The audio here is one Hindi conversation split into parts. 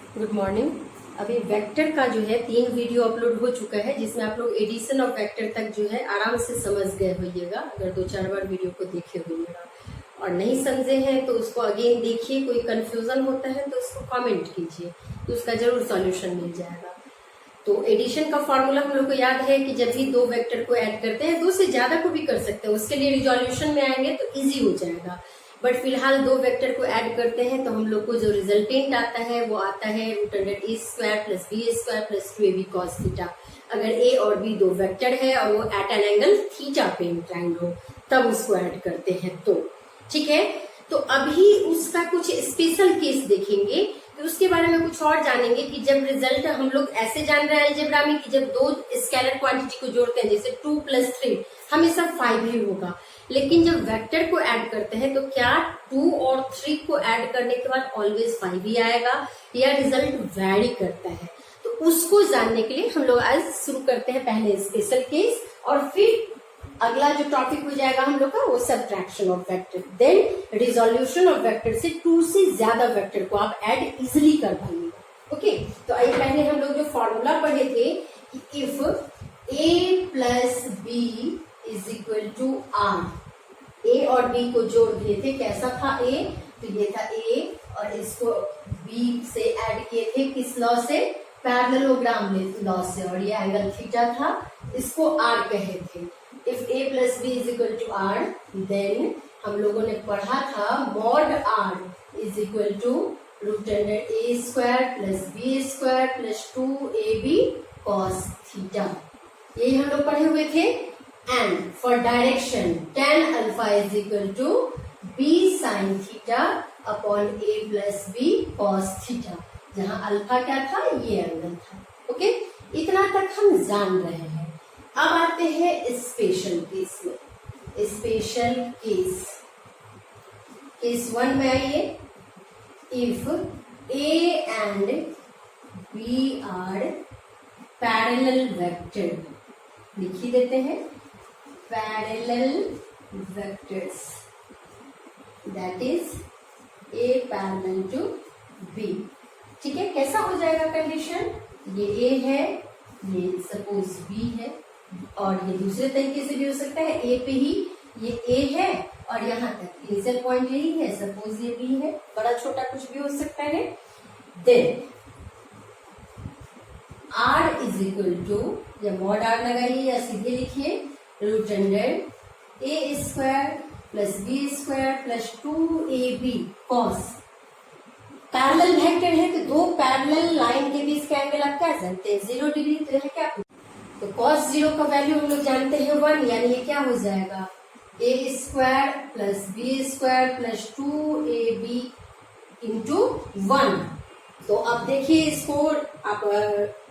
Good morning. अभी वेक्टर का जो है 3 वीडियो अपलोड हो चुका है, जिसमें आप लोग एडिशन ऑफ वेक्टर तक जो है आराम से समझ गए होइएगा, अगर 2-4 बार वीडियो को देखे होइएगा। और नहीं समझे हैं तो उसको अगेन देखिए, कोई कंफ्यूजन होता है तो उसको कमेंट कीजिए, तो उसका जरूर सॉल्यूशन मिल जाएगा। तो एडिशन का फॉर्मूला हम लोग को याद है कि जब भी 2 वेक्टर को ऐड करते हैं, 2 से ज्यादा को भी कर सकते हैं, उसके लिए रिजोल्यूशन में आएंगे तो इजी हो जाएगा। बट फिलहाल 2 वेक्टर को ऐड करते हैं तो हम लोग को जो रिजल्टेंट आता है वो आता है √a² plus b² plus 2ab cos theta. अगर a और b 2 वेक्टर है और वो एट एन एंगल थीटा पे इंक्लाइंड हो, तब उसको ऐड करते हैं। तो ठीक है, तो अभी उसका कुछ स्पेशल केस देखेंगे, तो उसके बारे में कुछ और जानेंगे कि जब रिजल्ट हम लोग ऐसे जान रहे हैं अलजेब्रा में कि जब 2 स्केलर क्वांटिटी को जोड़ते हैं, जैसे 2 + 3 हमेशा 5 ही होगा, लेकिन जब वेक्टर को ऐड करते हैं तो क्या 2 और 3 को ऐड करने के बाद ऑलवेज 5 ही आएगा या रिजल्ट वैरी करता है? तो उसको जानने के लिए हम लोग आज शुरू करते हैं पहले स्पेशल केस, और फिर अगला जो टॉपिक हो जाएगा हम लोग का वो subtraction of vector, then resolution of vector से 2 से ज्यादा वेक्टर को आप ऐड इजिली कर पाइएगा। ओके, तो आइए पहले हम लोग जो फॉर्मूला पढ़े थे कि if a plus B is equal to R, A और बी को जोड़ दिए थे, कैसा था a, तो ये था a और इसको b से ऐड किए थे किस लॉ से? पैरेललोग्राम लॉ से, और ये एंगल थीटा था, इसको r कहे थे। If a plus B is equal to R, then हम लोगों ने पढ़ा था mod r is equal to √a² plus b² plus 2ab cos theta, यही हम लोग पढ़े हुए थे। And for direction tan alpha is equal to b sin theta upon a plus b cos theta, जहां अल्फा क्या था? ये एंगल था। ओके, इतना तक हम जान रहे हैं। अब आते हैं स्पेशल केस में। स्पेशल केस, केस 1 में आइए। If a and b are parallel vector, लिख ही देते हैं parallel vectors, that is a parallel to b। ठीक है, कैसा हो जाएगा कंडीशन? ये a है, ये सपोज b है, और ये दूसरे तरीके से भी हो सकता है, a पे ही ये a है और यहाँ तक इनिशियल पॉइंट यही है, सपोज ये b है, बड़ा छोटा कुछ भी हो सकता है। Then r is equal to, या मॉड r लगाइए या सीधे लिखिए, √a² plus b² plus 2ab cos। Parallel vector है तो 2 पैरेलल लाइन के बीच का एंगल आप क्या जानते हैं? 0 डिग्री। तो है क्या? तो cos 0 का वैल्यू हम लोग जानते हैं 1, यानी ये क्या हो जाएगा? a² plus b² plus 2ab into 1। तो अब देखिए, इसको आप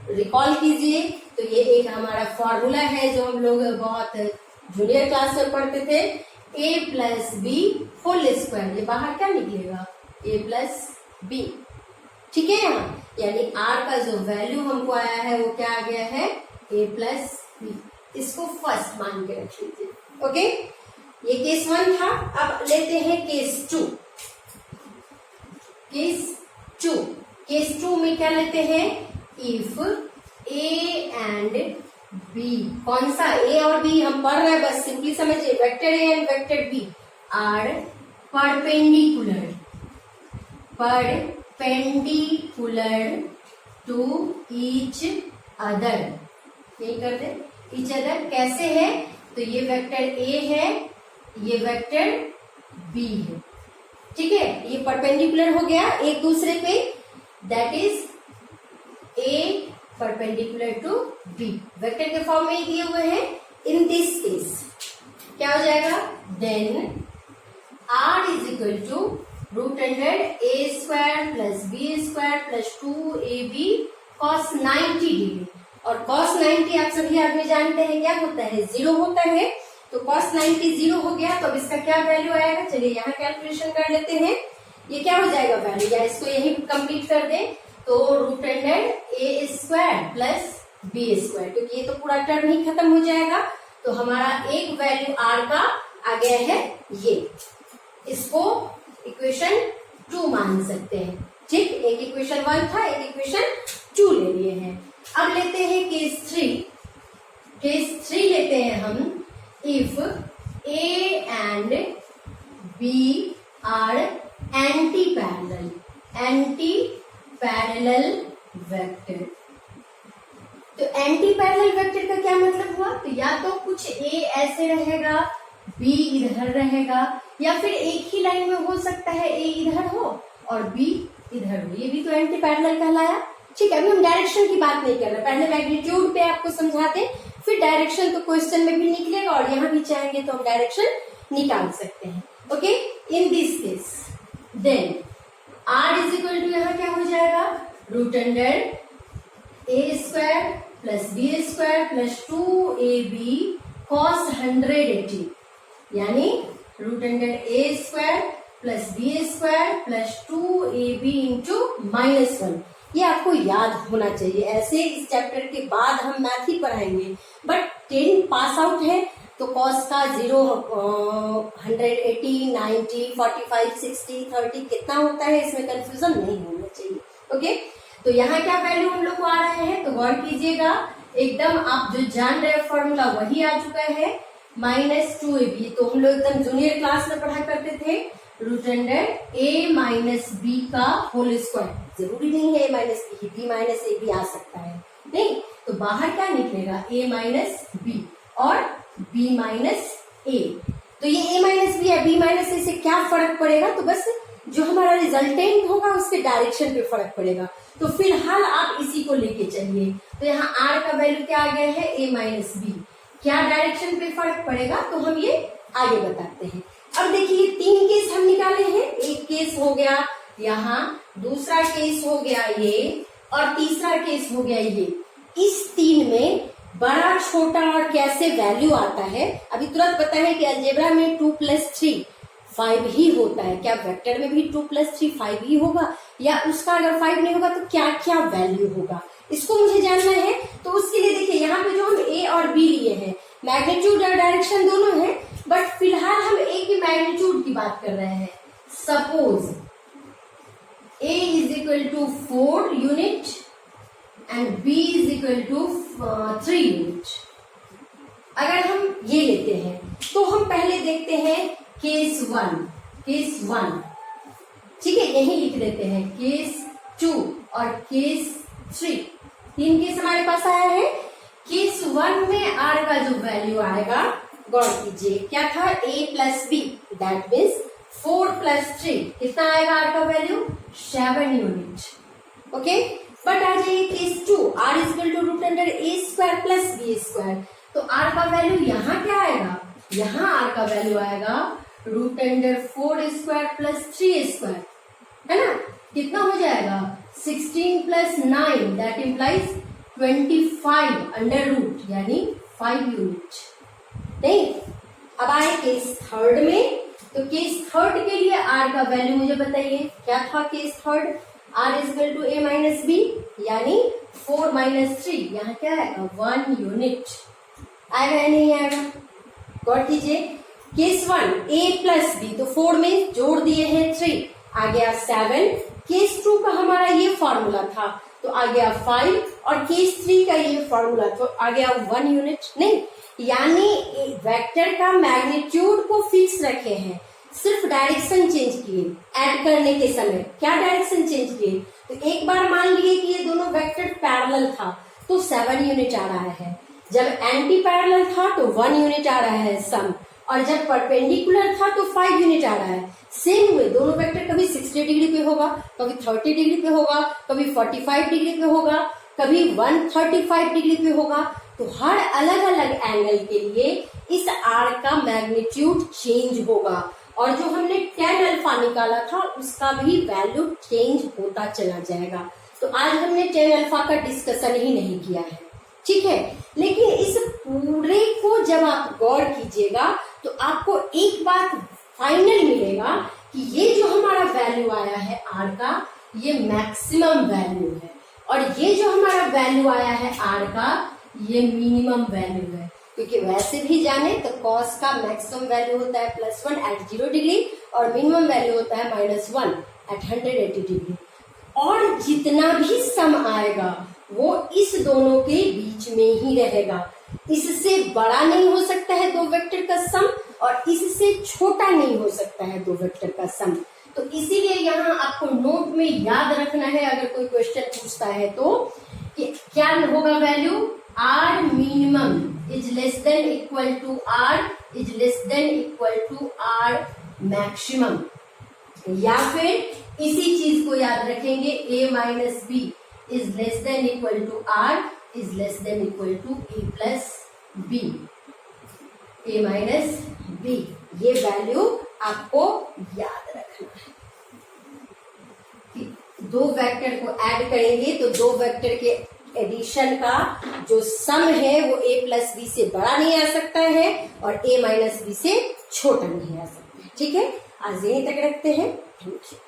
रिकॉल कीजिए, तो ये एक हमारा फॉर्मूला है जो हम लोग बहुत जूनियर क्लास में पढ़ते थे, a plus B whole square. ये बाहर क्या निकलेगा? a plus B. ठीक है, यहाँ यानी r का जो वैल्यू हमको आया है वो क्या आ गया है? a plus B. इसको फर्स्ट मान के रख लीजिए। ओके, ये केस 1 था। अब लेते हैं केस 2। केस 2 में क्या लेते हैं? इफ a एंड b, कौन सा a और b हम पढ़ रहे हैं, बस सिंपली समझिए, vector a and vector b are perpendicular to each other. यही कर दे, ईच अदर कैसे है? तो ये वेक्टर a है, ये वेक्टर b है। ठीक है, ये परपेंडिकुलर हो गया एक दूसरे पे, that is a perpendicular to b, vector के फॉर्म में ही दिए हुए हैं। इन दिस केस क्या हो जाएगा? Then r is equal to √a² plus b² plus 2ab cos 90 degree. और cos 90 आप सभी आदमी जानते हैं क्या होता है? 0 होता है। तो cos 90 0 हो गया, तो अब इसका क्या वैल्यू आएगा? चलिए यहाँ कैलकुलेशन कर लेते हैं। ये क्या हो जाएगा वैल्यू, या इसको यही कंप्लीट कर दें, तो √a² प्लस b², क्योंकि ये तो पूरा टर्म ही खत्म हो जाएगा। तो हमारा एक वैल्यू r का आ गया है ये, इसको इक्वेशन 2 मान सकते हैं। ठीक, एक इक्वेशन 1 था, एक इक्वेशन 2 ले लिए हैं। अब लेते हैं केस 3। केस 3 लेते हैं हम, if A and B are anti parallel vector. तो एंटी पैरेलल वेक्टर का क्या मतलब हुआ? तो या तो कुछ ए ऐसे रहेगा, बी इधर रहेगा, या फिर एक ही लाइन में हो सकता है ए इधर हो और बी इधर हो, ये भी तो एंटी पैरेलल कहलाया। ठीक है, अभी हम डायरेक्शन की बात नहीं कर रहे, पहले मैग्नीट्यूड पे आपको समझाते, फिर डायरेक्शन तो क्वेश्चन में भी निकलेगा और यहाँ भी चाहेंगे तो हम डायरेक्शन निकाल सकते हैं। Okay, in this case then R is equal to यहाँ क्या हो जाएगा, root under A square plus B square plus 2ab cos 180, यानी root under A square plus B square plus 2ab into -1। ये आपको याद होना चाहिए, ऐसे इस चैप्टर के बाद हम मैथ ही पढ़ाएंगे, बट 10 पास आउट है तो कॉस का 0, 180, 90, 45, 60, 30 कितना होता है, इसमें कंफ्यूजन नहीं होना चाहिए। ओके, तो यहाँ क्या वैल्यू हम लोग को आ रहे हैं, तो गौर कीजिएगा, एकदम आप जो जान रहे फॉर्मूला वही आ चुका है, -2ab। तो हम लोग एकदम जूनियर क्लास में पढ़ा करते थे, root under a minus B का होल स्क्वायर। जरूरी नहीं है a minus B minus A भी आ सकता है, नहीं तो बाहर क्या निकलेगा, a माइनस बी और b माइनस ए। तो ये a माइनस बी या b माइनस ए से क्या फर्क पड़ेगा, तो बस जो हमारा रिजल्टेंट होगा उसके डायरेक्शन पे फर्क पड़ेगा। तो फिलहाल आप इसी को लेके चलिए। तो यहाँ r का वैल्यू क्या आ गया है, a माइनस बी, क्या डायरेक्शन पे फर्क पड़ेगा तो हम ये आगे बताते हैं। अब देखिए 3 केस हम निकाले हैं, एक केस हो गया यहाँ, दूसरा केस हो गया ये, और तीसरा केस हो गया ये। इस 3 में बड़ा छोटा और कैसे वैल्यू आता है, अभी तुरंत पता है कि अलजेब्रा में 2 + 3 5 ही होता है, क्या वेक्टर में भी 2 + 3 5 ही होगा, या उसका अगर 5 नहीं होगा तो क्या क्या वैल्यू होगा, इसको मुझे जानना है। तो उसके लिए देखिए यहाँ पे जो हम ए और बी लिए हैं, मैग्नीट्यूड और डायरेक्शन दोनों है, बट फिलहाल हम ए की मैग्नीट्यूड की बात कर रहे हैं। Suppose a is equal to 4 unit and b is equal to 3 unit. अगर हम ये लेते हैं तो हम पहले देखते हैं केस 1, ठीक है, यही लिख देते हैं, केस 2 और केस 3, 3 केस हमारे पास आया है। केस 1 में r का जो वैल्यू आएगा, गौर कीजिए, क्या था, a plus B, that means 4 + 3, कितना आएगा r का वैल्यू, 7 यूनिट। ओके, बट आ जाइए case 2, r is equal to root under a square plus B square. तो r का वैल्यू यहाँ क्या आएगा, यहाँ r का वैल्यू आएगा root under 4 square plus 3 square, है ना, कितना हो जाएगा, 16 + 9, दैट इम्प्लाइज 25 अंडर रूट, यानी 5 यूनिट। नहीं, अब आए केस 3 में, तो केस 3 के लिए r का वैल्यू मुझे बताइए, क्या था case 3, r is equal to a minus B, यानी 4 - 3, यहाँ क्या आएगा, 1 यूनिट। आएगा या नहीं आएगा, गौर कीजिए, केस 1 a प्लस बी, तो 4 में जोड़ दिए हैं 3, आ गया 7। केस 2 का हमारा ये फॉर्मूला था, तो आ गया 5, और केस 3 का ये फॉर्मूला तो आ गया 1 यूनिट। नहीं, यानी वेक्टर का मैग्नीट्यूड को फिक्स रखे हैं, सिर्फ डायरेक्शन चेंज किए ऐड करने के समय। क्या डायरेक्शन चेंज किए, तो एक बार मान लिए कि ये दोनों वेक्टर पैरेलल था तो 7 यूनिट आ रहा है, जब एंटी पैरेलल था तो 1 यूनिट आ रहा है सम, और जब परपेंडिकुलर था तो 5 यूनिट आ रहा है। सेम हुए दोनों वेक्टर, कभी 60 डिग्री पे होगा, कभी 30 डिग्री पे होगा, कभी 45 डिग्री पे होगा, कभी 135 डिग्री पे होगा। तो हर अलग अलग एंगल के लिए इस r का मैग्नीट्यूड चेंज होगा, और जो हमने tan अल्फा निकाला था उसका भी वैल्यू चेंज होता चला जाएगा। तो आज हमने tan अल्फा का डिस्कशन ही नहीं किया है, ठीक है, लेकिन इस पूरे को जब आप गौर कीजिएगा तो आपको एक बात फाइनल मिलेगा कि ये जो हमारा वैल्यू आया है r का, ये मैक्सिमम वैल्यू है, और ये जो हमारा वैल्यू आया है r का, ये मिनिमम वैल्यू है। क्योंकि वैसे भी जाने तो cos का मैक्सिमम वैल्यू होता है +1 at 0 डिग्री, और मिनिमम वैल्यू होता है -1 at 180 डिग्री। और जितना भी सम आएगा वो इस दोनों के बीच में ही रहेगा। इससे बड़ा नहीं हो सकता है दो वेक्टर का सम और इससे छोटा नहीं हो सकता है दो वेक्टर का सम। तो इसीलिए यहाँ आपको नोट में याद रखना है, अगर कोई क्वेश्चन पूछता है तो कि क्या होगा value, R minimum is less than equal to R is less than equal to R maximum, या फिर इसी चीज को याद रखेंगे a minus B is less than equal to R is less than equal to a plus B, a minus B. ये वैल्यू आपको याद रखना है। दो वेक्टर को ऐड करेंगे तो दो वेक्टर के एडिशन का जो सम है वो a प्लस बी से बड़ा नहीं आ सकता है और a माइनस बी से छोटा नहीं आ सकता है। ठीक है, आज यहीं तक रखते हैं। Thank you.